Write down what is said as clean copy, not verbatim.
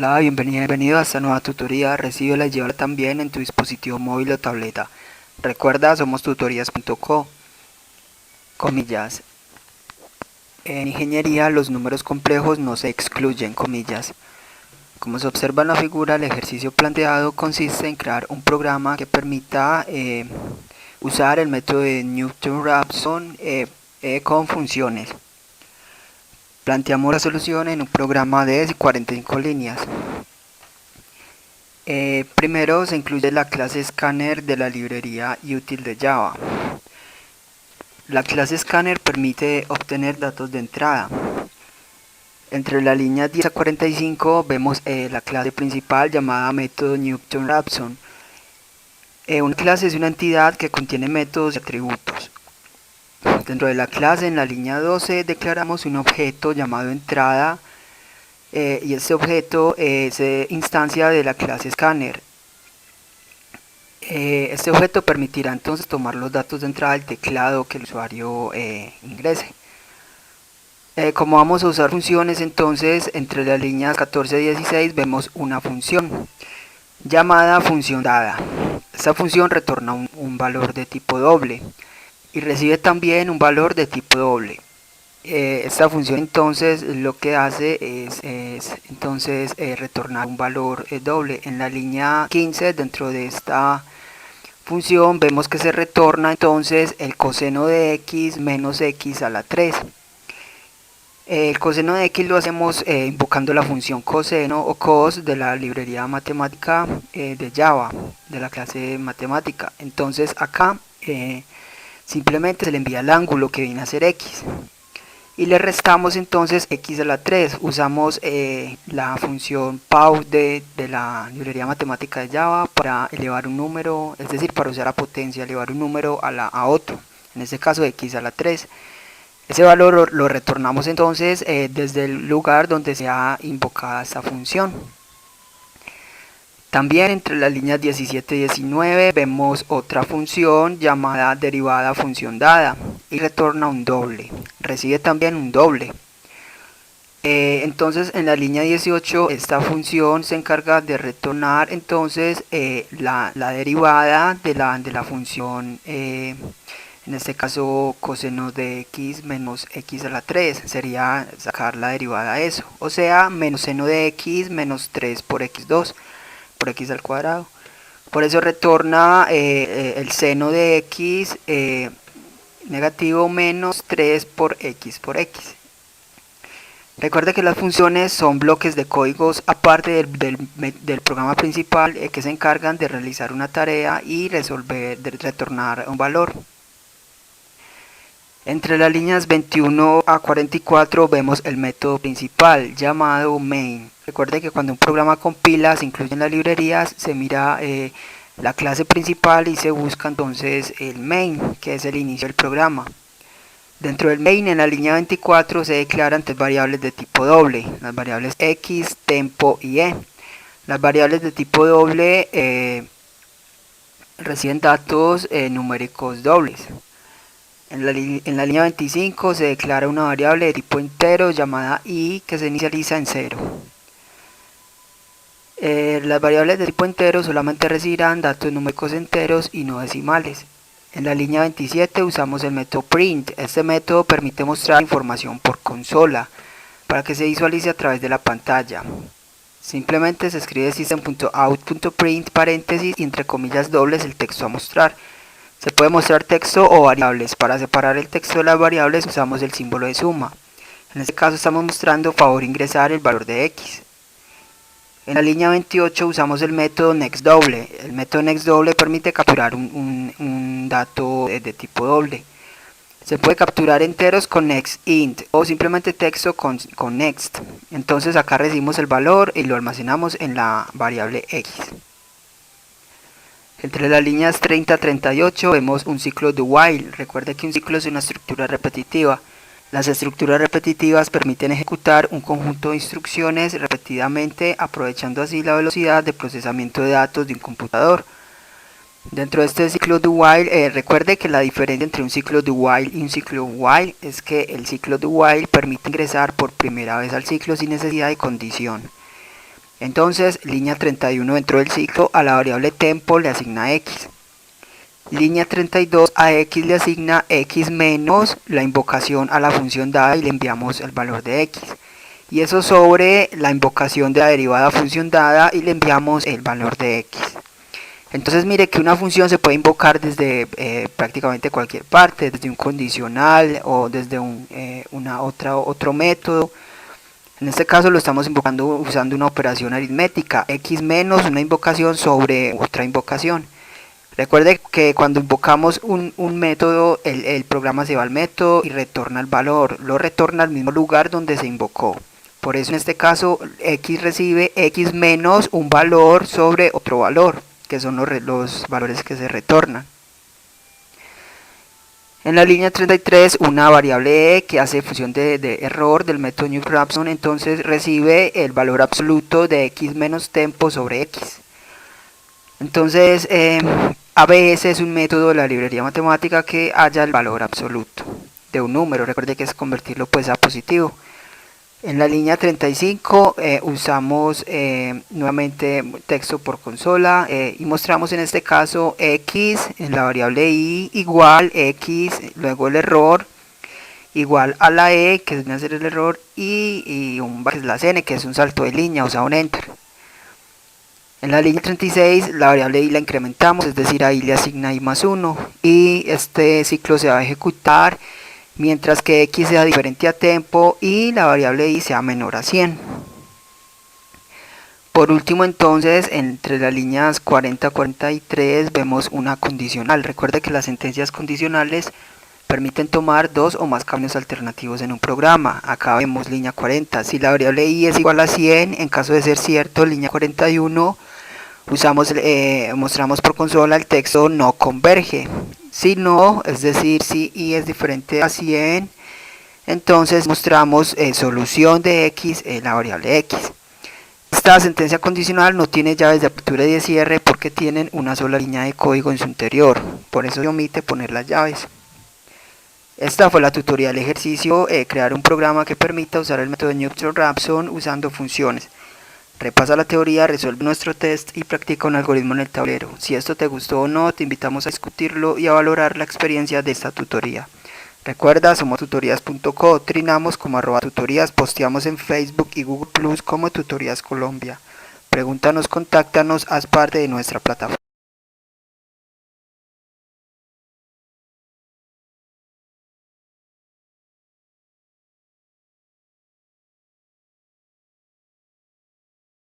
Hola, bienvenido a esta nueva tutoría. Recíbela y llévala también en tu dispositivo móvil o tableta. Recuerda, somos tutorías.co. Comillas. En ingeniería los números complejos no se excluyen, comillas. Como se observa en la figura, el ejercicio planteado consiste en crear un programa que permita usar el método de Newton-Raphson con funciones. Planteamos la solución en un programa de 45 líneas. Primero se incluye la clase Scanner de la librería util de Java. La clase Scanner permite obtener datos de entrada. Entre la línea 10 a 45 vemos la clase principal llamada método Newton-Raphson. Una clase es una entidad que contiene métodos y atributos. Dentro de la clase, en la línea 12, declaramos un objeto llamado entrada y este objeto es instancia de la clase Scanner. Este objeto permitirá entonces tomar los datos de entrada del teclado que el usuario ingrese. Como vamos a usar funciones, entonces entre las líneas 14 y 16 vemos una función llamada función dada. Esta función retorna un valor de tipo doble y recibe también un valor de tipo doble. Esta función entonces lo que hace es entonces retornar un valor doble. En la línea 15 dentro de esta función vemos que se retorna entonces el coseno de x menos x a la 3. El coseno de x lo hacemos invocando la función coseno o cos de la librería matemática de Java, de la clase matemática. Entonces acá simplemente se le envía el ángulo que viene a ser x y le restamos entonces x a la 3. Usamos la función pau de la librería matemática de Java para elevar un número, es decir, para usar la potencia, elevar un número a otro, en este caso x a la 3. Ese valor lo retornamos entonces desde el lugar donde sea invocada esta función. También entre las líneas 17 y 19 vemos otra función llamada derivada función dada y retorna un doble, recibe también un doble. Entonces en la línea 18 esta función se encarga de retornar entonces la derivada de la función, en este caso coseno de x menos x a la 3, sería sacar la derivada de eso, o sea menos seno de x menos 3 por x2 por x al cuadrado. Por eso retorna el seno de x negativo menos 3 por x. Recuerde que las funciones son bloques de códigos aparte del programa principal que se encargan de realizar una tarea y de retornar un valor. Entre las líneas 21 a 44 vemos el método principal llamado main. Recuerde que cuando un programa compila se incluyen las librerías, se mira la clase principal y se busca entonces el main, que es el inicio del programa. Dentro del main, en la línea 24, se declaran tres variables de tipo doble, las variables x, tempo y e. Las variables de tipo doble reciben datos numéricos dobles. En la línea 25 se declara una variable de tipo entero llamada i que se inicializa en 0. Las variables de tipo entero solamente recibirán datos numéricos enteros y no decimales. En la línea 27 usamos el método print. Este método permite mostrar información por consola para que se visualice a través de la pantalla. Simplemente se escribe system.out.print paréntesis y entre comillas dobles el texto a mostrar. Se puede mostrar texto o variables. Para separar el texto de las variables usamos el símbolo de suma. En este caso estamos mostrando favor ingresar el valor de x. En la línea 28 usamos el método nextDouble. El método nextDouble permite capturar un dato de tipo doble. Se puede capturar enteros con nextInt o simplemente texto con next. Entonces acá recibimos el valor y lo almacenamos en la variable x. Entre las líneas 30 a 38 vemos un ciclo do while. Recuerde que un ciclo es una estructura repetitiva. Las estructuras repetitivas permiten ejecutar un conjunto de instrucciones repetidamente, aprovechando así la velocidad de procesamiento de datos de un computador. Dentro de este ciclo do while, recuerde que la diferencia entre un ciclo do while y un ciclo while es que el ciclo do while permite ingresar por primera vez al ciclo sin necesidad de condición. Entonces, línea 31 dentro del ciclo a la variable tempo le asigna x. Línea 32 a x le asigna x menos la invocación a la función dada y le enviamos el valor de x. Y eso sobre la invocación de la derivada función dada y le enviamos el valor de x. Entonces mire que una función se puede invocar desde prácticamente cualquier parte, desde un condicional o desde otro método. En este caso lo estamos invocando usando una operación aritmética, x menos una invocación sobre otra invocación. Recuerde que cuando invocamos un método, el programa se va al método y retorna el valor, lo retorna al mismo lugar donde se invocó. Por eso en este caso x recibe x menos un valor sobre otro valor, que son los valores que se retornan. En la línea 33, una variable e que hace función de error del método Newton-Raphson, entonces recibe el valor absoluto de x menos tempo sobre x. Entonces, ABS es un método de la librería matemática que halla el valor absoluto de un número. Recuerde que es convertirlo pues a positivo. En la línea 35 usamos nuevamente texto por consola y mostramos en este caso x en la variable i igual x, luego el error igual a la e que viene a ser el error y un /n que es un salto de línea, o sea un enter. En la línea 36 la variable i la incrementamos, es decir, ahí le asigna i más 1 y este ciclo se va a ejecutar mientras que x sea diferente a tempo y la variable i sea menor a 100. Por último entonces, entre las líneas 40 y 43 vemos una condicional. Recuerde que las sentencias condicionales permiten tomar dos o más caminos alternativos en un programa. Acá vemos línea 40, si la variable i es igual a 100, en caso de ser cierto, línea 41, mostramos por consola el texto no converge. Si no, es decir, si i es diferente a 100, entonces mostramos solución de x en la variable x. Esta sentencia condicional no tiene llaves de apertura y de cierre porque tienen una sola línea de código en su interior, por eso se omite poner las llaves. Esta fue la tutorial ejercicio, crear un programa que permita usar el método Newton-Raphson usando funciones. Repasa la teoría, resuelve nuestro test y practica un algoritmo en el tablero. Si esto te gustó o no, te invitamos a discutirlo y a valorar la experiencia de esta tutoría. Recuerda, somos tutorías.co, trinamos como @tutorías, posteamos en Facebook y Google Plus como Tutorías Colombia. Pregúntanos, contáctanos, haz parte de nuestra plataforma.